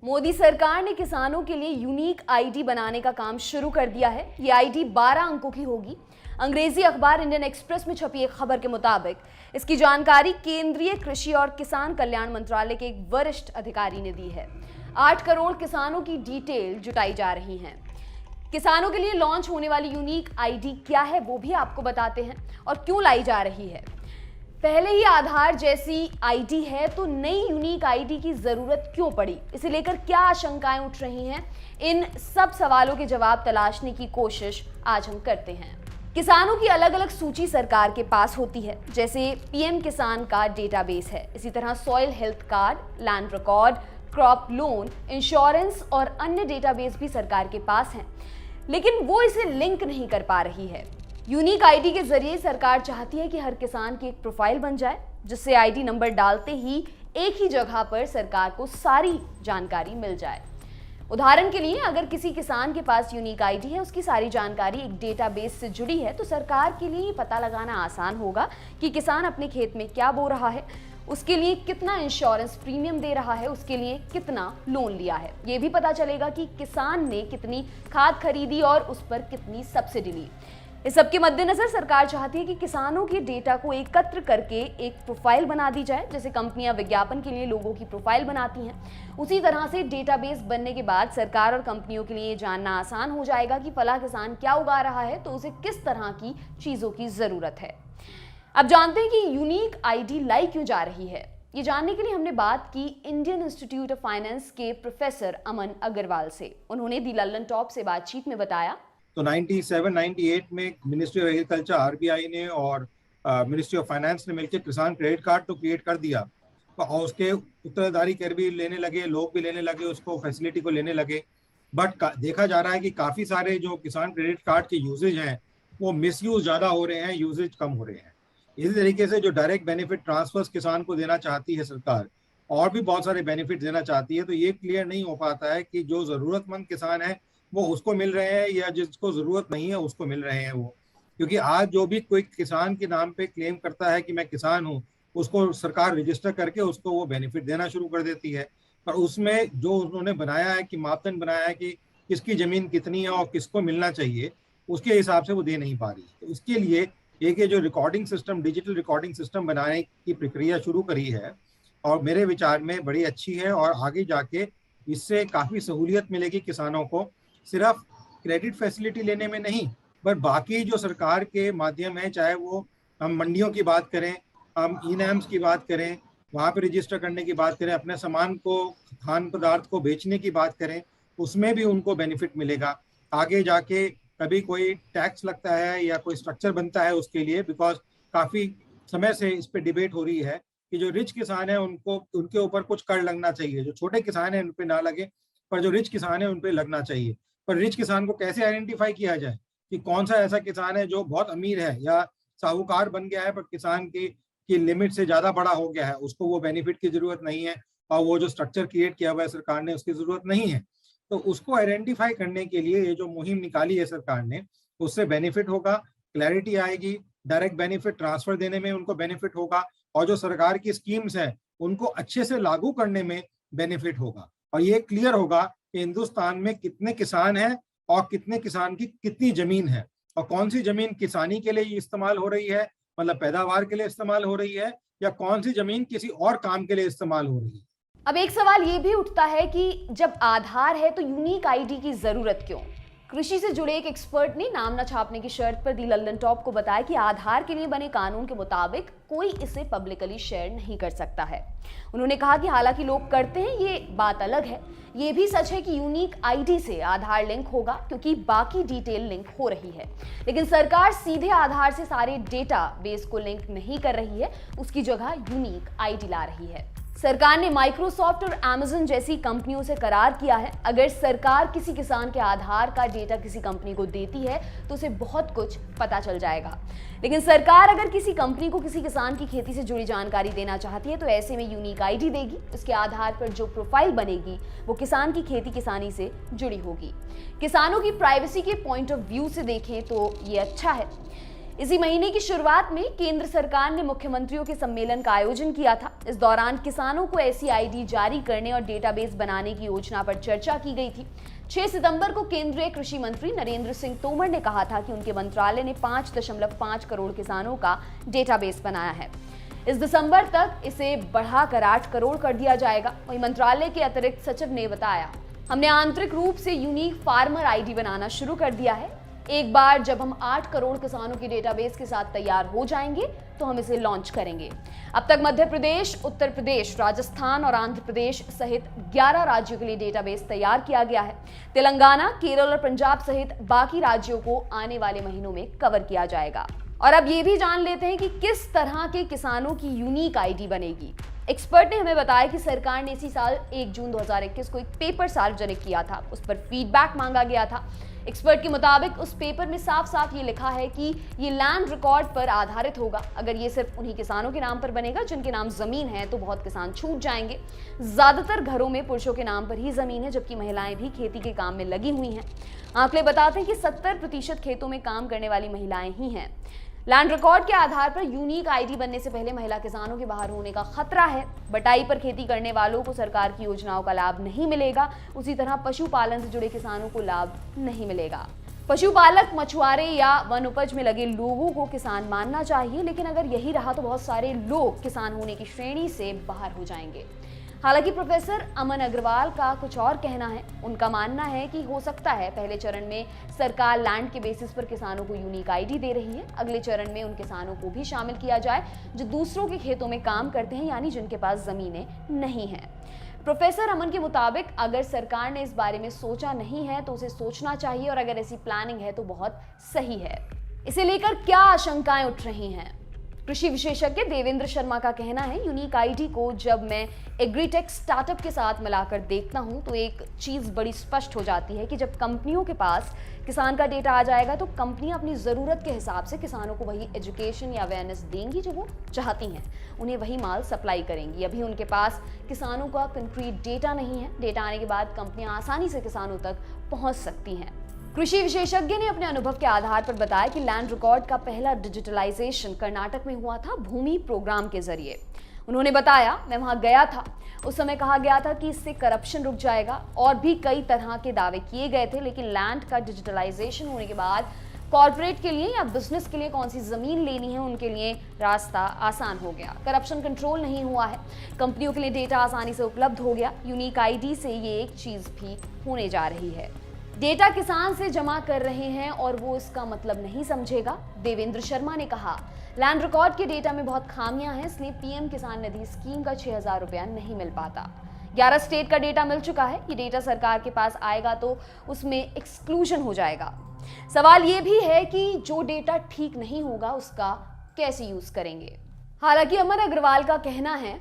मोदी सरकार ने किसानों के लिए यूनिक आईडी बनाने का काम शुरू कर दिया है। ये आईडी 12 अंकों की होगी। अंग्रेजी अखबार इंडियन एक्सप्रेस में छपी एक खबर के मुताबिक इसकी जानकारी केंद्रीय कृषि और किसान कल्याण मंत्रालय के एक वरिष्ठ अधिकारी ने दी है। 8 करोड़ किसानों की डिटेल जुटाई जा रही है। किसानों के लिए लॉन्च होने वाली यूनिक आईडी क्या है वो भी आपको बताते हैं और क्यों लाई जा रही है। पहले ही आधार जैसी आईडी है तो नई यूनिक आईडी की जरूरत क्यों पड़ी, इसे लेकर क्या आशंकाएं उठ रही हैं, इन सब सवालों के जवाब तलाशने की कोशिश आज हम करते हैं। किसानों की अलग अलग सूची सरकार के पास होती है, जैसे पीएम किसान का डेटाबेस है। इसी तरह soil health card, land record, crop loan, insurance और अन्य डेटाबेस भी सरकार के पास हैं, लेकिन वो इसे लिंक नहीं कर पा रही है। यूनिक आईडी के जरिए सरकार चाहती है कि हर किसान की एक प्रोफाइल बन जाए, जिससे आईडी नंबर डालते ही एक ही जगह पर सरकार को सारी जानकारी मिल जाए। उदाहरण के लिए, अगर किसी किसान के पास यूनिक आईडी है, उसकी सारी जानकारी एक डेटाबेस से जुड़ी है, तो सरकार के लिए पता लगाना आसान होगा कि किसान अपने खेत में क्या बो रहा है, उसके लिए कितना इंश्योरेंस प्रीमियम दे रहा है, उसके लिए कितना लोन लिया है। ये भी पता चलेगा कि किसान ने कितनी खाद खरीदी और उस पर कितनी सब्सिडी ली। इस सबके मद्देनजर सरकार चाहती है कि किसानों के डेटा को एकत्र करके एक प्रोफाइल बना दी जाए। जैसे कंपनियां विज्ञापन के लिए लोगों की प्रोफाइल बनाती हैं, उसी तरह से डेटाबेस बनने के बाद सरकार और कंपनियों के लिए जानना आसान हो जाएगा कि फला किसान क्या उगा रहा है, तो उसे किस तरह की चीजों की जरूरत है। अब जानते हैं कि यूनिक आईडी लाई क्यों जा रही है। ये जानने के लिए हमने बात की इंडियन इंस्टीट्यूट ऑफ फाइनेंस के प्रोफेसर अमन अग्रवाल से। उन्होंने दी लल्लन टॉप से बातचीत में बताया, तो 97-98 में मिनिस्ट्री ऑफ एग्रीकल्चर, आरबीआई ने और मिनिस्ट्री ऑफ फाइनेंस ने मिलकर किसान क्रेडिट कार्ड तो क्रिएट कर दिया, और उसके उत्तराधिकारी कर भी लेने लगे, लोग भी लेने लगे, उसको फैसिलिटी को लेने लगे। बट देखा जा रहा है कि काफ़ी सारे जो किसान क्रेडिट कार्ड के यूजेज हैं वो मिसयूज ज़्यादा हो रहे हैं, यूजेज कम हो रहे हैं। इसी तरीके से जो डायरेक्ट बेनिफिट ट्रांसफर्स किसान को देना चाहती है सरकार, और भी बहुत सारे बेनिफिट देना चाहती है, तो ये क्लियर नहीं हो पाता है कि जो ज़रूरतमंद किसान है वो उसको मिल रहे हैं या जिसको जरूरत नहीं है उसको मिल रहे हैं वो। क्योंकि आज जो भी कोई किसान के नाम पे क्लेम करता है कि मैं किसान हूँ, उसको सरकार रजिस्टर करके उसको वो बेनिफिट देना शुरू कर देती है। पर उसमें जो उन्होंने बनाया है कि मापदंड बनाया है कि किसकी जमीन कितनी है और किसको मिलना चाहिए, उसके हिसाब से वो दे नहीं पा रही। तो इसके लिए एक जो recording system, digital recording system बनाने की प्रक्रिया शुरू करी है, और मेरे विचार में बड़ी अच्छी है, और आगे जाके इससे काफ़ी सहूलियत मिलेगी किसानों को, सिर्फ क्रेडिट फैसिलिटी लेने में नहीं, पर बाकी जो सरकार के माध्यम है, चाहे वो हम मंडियों की बात करें, हम ई-नैम्स की बात करें, वहाँ पे रजिस्टर करने की बात करें, अपने सामान को, खान पदार्थ को बेचने की बात करें, उसमें भी उनको बेनिफिट मिलेगा। आगे जाके कभी कोई टैक्स लगता है या कोई स्ट्रक्चर बनता है उसके लिए, बिकॉज काफ़ी समय से इस पर डिबेट हो रही है कि जो रिच किसान है उनको, उनके ऊपर कुछ कर लगना चाहिए, जो छोटे किसान हैं उन पर ना लगे, पर जो रिच किसान है उन पर लगना चाहिए। पर रिच किसान को कैसे आइडेंटिफाई किया जाए कि कौन सा ऐसा किसान है जो बहुत अमीर है या साहूकार बन गया है पर किसान की लिमिट से ज़्यादा बड़ा हो गया है, उसको वो बेनिफिट की ज़रूरत नहीं है, और वो जो स्ट्रक्चर क्रिएट किया हुआ है सरकार ने उसकी ज़रूरत नहीं है। तो उसको आइडेंटिफाई करने के लिए ये जो मुहिम निकाली है सरकार ने, उससे बेनिफिट होगा, क्लैरिटी आएगी, डायरेक्ट बेनिफिट ट्रांसफर देने में उनको बेनिफिट होगा, और जो सरकार की स्कीम्स हैं उनको अच्छे से लागू करने में बेनिफिट होगा। और ये क्लियर होगा कि हिंदुस्तान में कितने किसान हैं और कितने किसान की कितनी जमीन है, और कौन सी जमीन किसानी के लिए इस्तेमाल हो रही है, मतलब पैदावार के लिए इस्तेमाल हो रही है, या कौन सी जमीन किसी और काम के लिए इस्तेमाल हो रही है। अब एक सवाल ये भी उठता है कि जब आधार है तो यूनिक आईडी की जरूरत क्यों। कृषि से जुड़े एक एक्सपर्ट ने नाम न छापने की शर्त पर दी लल्लन टॉप को बताया कि आधार के लिए बने कानून के मुताबिक कोई इसे पब्लिकली शेयर नहीं कर सकता है। उन्होंने कहा कि हालांकि लोग करते हैं, ये बात अलग है। ये भी सच है कि यूनिक आईडी से आधार लिंक होगा, क्योंकि बाकी डिटेल लिंक हो रही है, लेकिन सरकार सीधे आधार से सारे डेटा बेस को लिंक नहीं कर रही है, उसकी जगह यूनिक आईडी ला रही है। सरकार ने माइक्रोसॉफ्ट और अमेज़न जैसी कंपनियों से करार किया है। अगर सरकार किसी किसान के आधार का डेटा किसी कंपनी को देती है तो उसे बहुत कुछ पता चल जाएगा। लेकिन सरकार अगर किसी कंपनी को किसी किसान की खेती से जुड़ी जानकारी देना चाहती है तो ऐसे में यूनिक आईडी देगी। उसके आधार पर जो प्रोफाइल बनेगी वो किसान की खेती किसानी से जुड़ी होगी। किसानों की प्राइवेसी के पॉइंट ऑफ व्यू से देखें तो ये अच्छा है। इसी महीने की शुरुआत में केंद्र सरकार ने मुख्यमंत्रियों के सम्मेलन का आयोजन किया था। इस दौरान किसानों को ऐसी आईडी जारी करने और डेटाबेस बनाने की योजना पर चर्चा की गई थी। 6 सितंबर को केंद्रीय कृषि मंत्री नरेंद्र सिंह तोमर ने कहा था कि उनके मंत्रालय ने 5.5 करोड़ किसानों का डेटाबेस बनाया है। इस दिसंबर तक इसे बढ़ाकर 8 करोड़ कर दिया जाएगा। वहीं मंत्रालय के अतिरिक्त सचिव ने बताया, हमने आंतरिक रूप से यूनिक फार्मर आईडी बनाना शुरू कर दिया है। एक बार जब हम 8 करोड़ किसानों के डेटाबेस के साथ तैयार हो जाएंगे तो हम इसे लॉन्च करेंगे। अब तक मध्य प्रदेश, उत्तर प्रदेश, राजस्थान और आंध्र प्रदेश सहित 11 राज्यों के लिए डेटाबेस तैयार किया गया है। तेलंगाना, केरल और पंजाब सहित बाकी राज्यों को आने वाले महीनों में कवर किया जाएगा। और अब ये भी जान लेते हैं कि किस तरह के किसानों की यूनिक आईडी बनेगी। एक्सपर्ट ने हमें बताया कि सरकार ने इसी साल 1 जून 2021 को एक पेपर सार्वजनिक किया था। उस पर फीडबैक मांगा गया था। एक्सपर्ट के मुताबिक उस पेपर में साफ साफ ये लिखा है कि ये लैंड रिकॉर्ड पर आधारित होगा। अगर ये सिर्फ उन्हीं किसानों के नाम पर बनेगा जिनके नाम जमीन है तो बहुत किसान छूट जाएंगे। ज्यादातर घरों में पुरुषों के नाम पर ही जमीन है, जबकि महिलाएं भी खेती के काम में लगी हुई हैं। आंकड़े बताते हैं कि 70% खेतों में काम करने वाली महिलाएं ही हैं। लैंड रिकॉर्ड के आधार पर यूनिक आईडी बनने से पहले महिला किसानों के बाहर होने का खतरा है। बटाई पर खेती करने वालों को सरकार की योजनाओं का लाभ नहीं मिलेगा। उसी तरह पशुपालन से जुड़े किसानों को लाभ नहीं मिलेगा। पशुपालक, मछुआरे या वन उपज में लगे लोगों को किसान मानना चाहिए, लेकिन अगर यही रहा तो बहुत सारे लोग किसान होने की श्रेणी से बाहर हो जाएंगे। हालांकि प्रोफेसर अमन अग्रवाल का कुछ और कहना है। उनका मानना है कि हो सकता है पहले चरण में सरकार लैंड के बेसिस पर किसानों को यूनिक आईडी दे रही है। अगले चरण में उन किसानों को भी शामिल किया जाए जो दूसरों के खेतों में काम करते हैं, यानी जिनके पास जमीनें नहीं हैं। प्रोफेसर अमन के मुताबिक अगर सरकार ने इस बारे में सोचा नहीं है तो उसे सोचना चाहिए, और अगर ऐसी प्लानिंग है तो बहुत सही है। इसे लेकर क्या आशंकाएं उठ रही हैं? कृषि विशेषज्ञ देवेंद्र शर्मा का कहना है, यूनिक आईडी को जब मैं एग्रीटेक स्टार्टअप के साथ मिलाकर देखता हूं तो एक चीज बड़ी स्पष्ट हो जाती है कि जब कंपनियों के पास किसान का डेटा आ जाएगा तो कंपनियां अपनी ज़रूरत के हिसाब से किसानों को वही एजुकेशन या अवेयरनेस देंगी जो वो चाहती हैं। उन्हें वही माल सप्लाई करेंगी। अभी उनके पास किसानों का कंक्रीट डेटा नहीं है। डेटा आने के बाद कंपनियां आसानी से किसानों तक पहुंच सकती हैं। कृषि विशेषज्ञ ने अपने अनुभव के आधार पर बताया कि लैंड रिकॉर्ड का पहला डिजिटलाइजेशन कर्नाटक में हुआ था भूमि प्रोग्राम के जरिए। उन्होंने बताया, मैं वहां गया था। उस समय कहा गया था कि इससे करप्शन रुक जाएगा और भी कई तरह के दावे किए गए थे, लेकिन लैंड का डिजिटलाइजेशन होने के बाद कॉर्पोरेट के लिए या बिजनेस के लिए कौन सी जमीन लेनी है उनके लिए रास्ता आसान हो गया। करप्शन कंट्रोल नहीं हुआ है। कंपनियों के लिए डेटा आसानी से उपलब्ध हो गया। यूनिक आईडी से ये एक चीज भी होने जा रही है। डेटा किसान से जमा कर रहे हैं और वो इसका मतलब नहीं समझेगा। देवेंद्र शर्मा ने कहा, लैंड रिकॉर्ड के डेटा में बहुत खामियां हैं, इसलिए पीएम किसान निधि स्कीम का 6,000 रुपया नहीं मिल पाता। 11 स्टेट का डेटा मिल चुका है। ये डेटा सरकार के पास आएगा तो उसमें एक्सक्लूजन हो जाएगा। सवाल ये भी है कि जो डेटा ठीक नहीं होगा उसका कैसे यूज करेंगे। हालांकि अमर अग्रवाल का कहना है,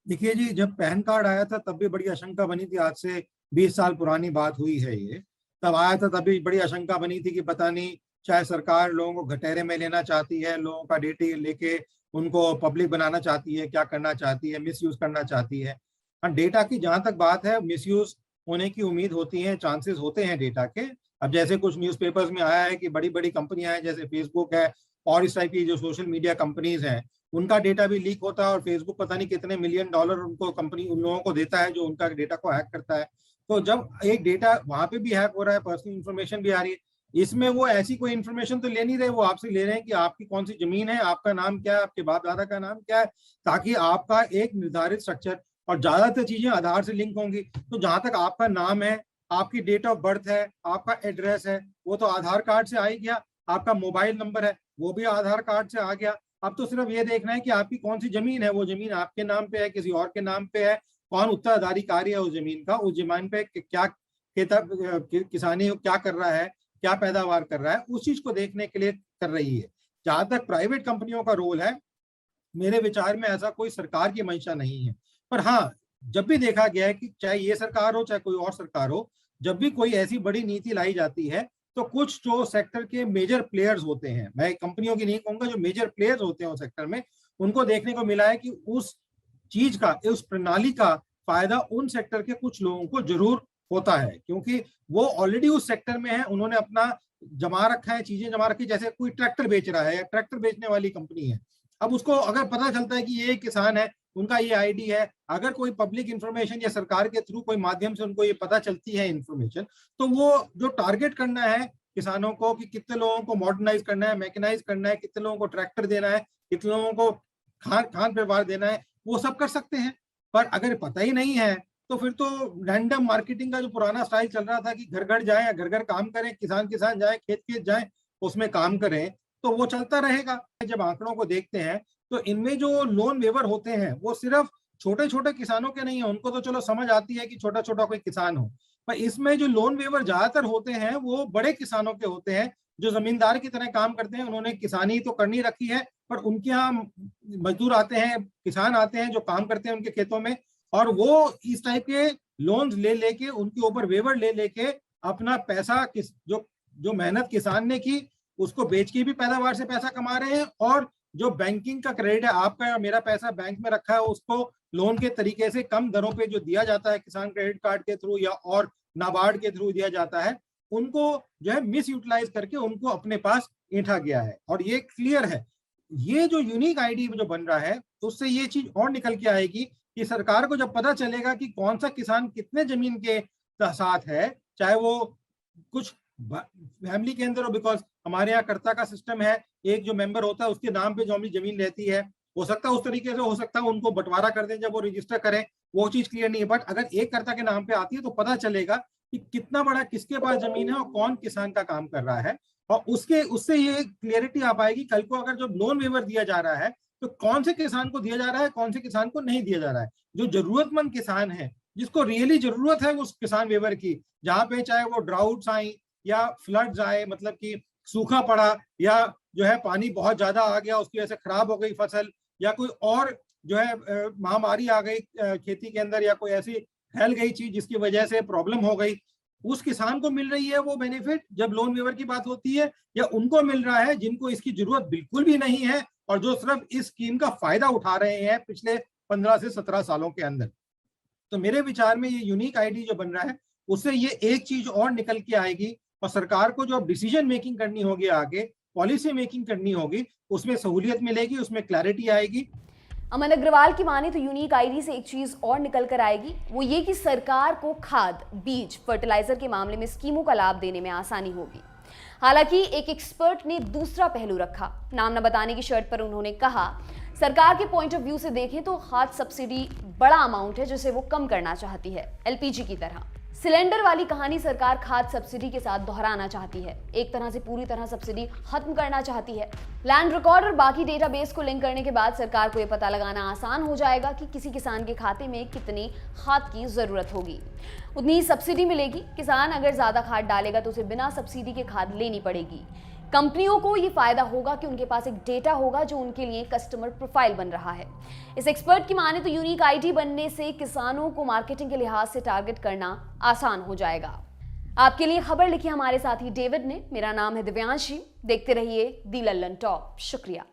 देखिए जी, जब पैन कार्ड आया था तब भी बड़ी आशंका बनी थी। आज से 20 साल पुरानी बात हुई है ये। तब आया था तभी बड़ी आशंका बनी थी कि पता नहीं चाहे सरकार लोगों को घटेरे में लेना चाहती है, लोगों का डेटा लेके उनको पब्लिक बनाना चाहती है, क्या करना चाहती है, मिसयूज करना चाहती है। डेटा की जहां तक बात है, मिसयूज होने की उम्मीद होती है, चांसेस होते हैं डेटा के। अब जैसे कुछ न्यूज़पेपर्स में आया है कि बड़ी बड़ी कंपनियां हैं जैसे फेसबुक है और इस टाइप की जो सोशल मीडिया कंपनीज हैं, उनका डेटा भी लीक होता है और फेसबुक पता नहीं कितने $1 मिलियन उनको कंपनी उन लोगों को देता है जो उनका डेटा को हैक करता है। तो जब एक डेटा वहां पे भी हैक हो रहा है, पर्सनल इन्फॉर्मेशन भी आ रही है, इसमें वो ऐसी कोई इन्फॉर्मेशन तो ले नहीं रहे, वो आपसे ले रहे हैं कि आपकी कौन सी जमीन है, आपका नाम क्या है, आपके बाप दादा का नाम क्या है, ताकि आपका एक निर्धारित स्ट्रक्चर, और ज्यादातर चीजें आधार से लिंक होंगी। तो जहां तक आपका नाम है, आपकी डेट ऑफ बर्थ है, आपका एड्रेस है, वो तो आधार कार्ड से आ ही गया। आपका मोबाइल नंबर है, वो भी आधार कार्ड से आ गया। अब तो सिर्फ ये देखना है कि आपकी कौन सी जमीन है, वो जमीन आपके नाम पे है, किसी और के नाम पे है, कौन उत्तराधिकारी है उस जमीन का, उस जमीन पे क्या किसानी क्या कर रहा है, क्या पैदावार कर रहा है, उस चीज को देखने के लिए कर रही है। जहां तक प्राइवेट कंपनियों का रोल है, मेरे विचार में ऐसा कोई सरकार की मंशा नहीं है। पर हाँ, जब भी देखा गया है कि चाहे ये सरकार हो चाहे कोई और सरकार हो, जब भी कोई ऐसी बड़ी नीति लाई जाती है तो कुछ जो सेक्टर के मेजर प्लेयर्स होते हैं, मैं कंपनियों की नहीं कहूंगा, जो मेजर प्लेयर्स होते हैं उस सेक्टर में, उनको देखने को मिला है कि उस चीज का, उस प्रणाली का फायदा उन सेक्टर के कुछ लोगों को जरूर होता है, क्योंकि वो ऑलरेडी उस सेक्टर में है, उन्होंने अपना जमा रखा है, चीजें जमा रखी, जैसे कोई ट्रैक्टर बेच रहा है या ट्रैक्टर बेचने वाली कंपनी है। अब उसको अगर पता चलता है कि ये किसान है, उनका ये आईडी है, अगर कोई पब्लिक इंफॉर्मेशन या सरकार के थ्रू कोई माध्यम से उनको ये पता चलती है इंफॉर्मेशन, तो वो जो टारगेट करना है किसानों को कि कितने लोगों को मॉडर्नाइज करना है, मैकेनाइज करना है, कितने लोगों को ट्रैक्टर देना है, कितने लोगों को खान परिवार देना है, वो सब कर सकते हैं। पर अगर पता ही नहीं है तो फिर तो रैंडम मार्केटिंग का जो पुराना स्टाइल चल रहा था कि घर घर जाए या घर घर काम करें, किसान किसान जाए, खेत खेत जाए, उसमें काम करें, तो वो चलता रहेगा। जब आंकड़ों को देखते हैं तो इनमें जो लोन वेवर होते हैं वो सिर्फ छोटे छोटे किसानों के नहीं है, उनको तो चलो समझ आती है कि छोटा छोटा कोई किसान हो, पर इसमें जो लोन वेवर ज्यादातर होते हैं वो बड़े किसानों के होते हैं, जो जमींदार की तरह काम करते हैं, उन्होंने किसानी तो करनी रखी है, पर उनके यहाँ मजदूर आते हैं, किसान आते हैं जो काम करते हैं उनके खेतों में, और वो इस टाइप के लोन्स ले लेके, उनके ऊपर वेवर ले लेके अपना पैसा जो मेहनत किसान ने की उसको बेच के भी पैदावार से पैसा कमा रहे हैं, और जो बैंकिंग का क्रेडिट है, आपका या मेरा पैसा बैंक में रखा है, उसको लोन के तरीके से कम दरों पे जो दिया जाता है किसान क्रेडिट कार्ड के थ्रू या और नाबार्ड के थ्रू दिया जाता है, उनको जो है मिस यूटिलाइज करके उनको अपने पास ऐंठा गया है। और ये क्लियर है, ये जो यूनिक आईडी जो बन रहा है उससे ये चीज और निकल के आएगी कि सरकार को जब पता चलेगा कि कौन सा किसान कितने जमीन के साथ है, चाहे वो कुछ फैमिली के अंदर हो, बिकॉज हमारे यहाँ कर्ता का सिस्टम है, एक जो मेंबर होता है उसके नाम पे जो अपनी जमीन रहती है, हो सकता है उस तरीके से, हो सकता है उनको बंटवारा कर दें जब वो रजिस्टर करें, वो चीज क्लियर नहीं है। बट अगर एक कर्ता के नाम पे आती है तो पता चलेगा कि कितना बड़ा किसके पास जमीन है और कौन किसान का काम कर रहा है, और उससे ये क्लियरिटी आ पाएगी कल को अगर जो लोन वेवर दिया जा रहा है तो कौन से किसान को दिया जा रहा है, कौन से किसान को नहीं दिया जा रहा है। जो जरूरतमंद किसान है, जिसको रियली जरूरत है उस किसान वेवर की, जहां पे चाहे वो ड्राउट्स आए या फ्लड्स आए, मतलब कि सूखा पड़ा, या जो है पानी बहुत ज्यादा आ गया उसकी वजह से खराब हो गई फसल, या कोई और जो है महामारी आ गई खेती के अंदर, या कोई ऐसी फैल गई चीज जिसकी वजह से प्रॉब्लम हो गई, उस किसान को मिल रही है वो बेनिफिट जब लोन वेवर की बात होती है, या उनको मिल रहा है जिनको इसकी जरूरत बिल्कुल भी नहीं है और जो सिर्फ इस स्कीम का फायदा उठा रहे हैं पिछले 15 से 17 सालों के अंदर। तो मेरे विचार में ये यूनिक आईडी जो बन रहा है उससे ये एक चीज और निकल के आएगी, और सरकार को जो अब डिसीजन मेकिंग करनी होगी, आगे पॉलिसी मेकिंग करनी होगी, उसमें सहूलियत मिलेगी, उसमें क्लैरिटी आएगी। अमन अग्रवाल की माने तो यूनिक आईडी से एक चीज और निकल कर आएगी, वो ये कि सरकार को खाद, बीज, फर्टिलाइजर के मामले में स्कीमों का लाभ देने में आसानी होगी। हालांकि एक एक्सपर्ट ने दूसरा पहलू रखा, नाम न बताने की शर्त पर उन्होंने कहा, सरकार के पॉइंट ऑफ व्यू से देखें तो खाद सब्सिडी बड़ा अमाउंट है जिसे वो कम करना चाहती है, एलपीजी की तरह। सिलेंडर वाली कहानी सरकार खाद सब्सिडी के साथ दोहराना चाहती है, एक तरह से पूरी तरह सब्सिडी खत्म करना चाहती है। लैंड रिकॉर्ड और बाकी डेटाबेस को लिंक करने के बाद सरकार को यह पता लगाना आसान हो जाएगा कि किसी किसान के खाते में कितनी खाद की जरूरत होगी, उतनी ही सब्सिडी मिलेगी। किसान अगर ज्यादा खाद डालेगा तो उसे बिना सब्सिडी के खाद लेनी पड़ेगी। कंपनियों को ये फायदा होगा कि उनके पास एक डेटा होगा जो उनके लिए कस्टमर प्रोफाइल बन रहा है। इस एक्सपर्ट की माने तो यूनिक आईडी बनने से किसानों को मार्केटिंग के लिहाज से टारगेट करना आसान हो जाएगा। आपके लिए खबर लिखी हमारे साथी डेविड ने। मेरा नाम है दिव्यांशी। देखते रहिए दी लल्लन टॉप। शुक्रिया।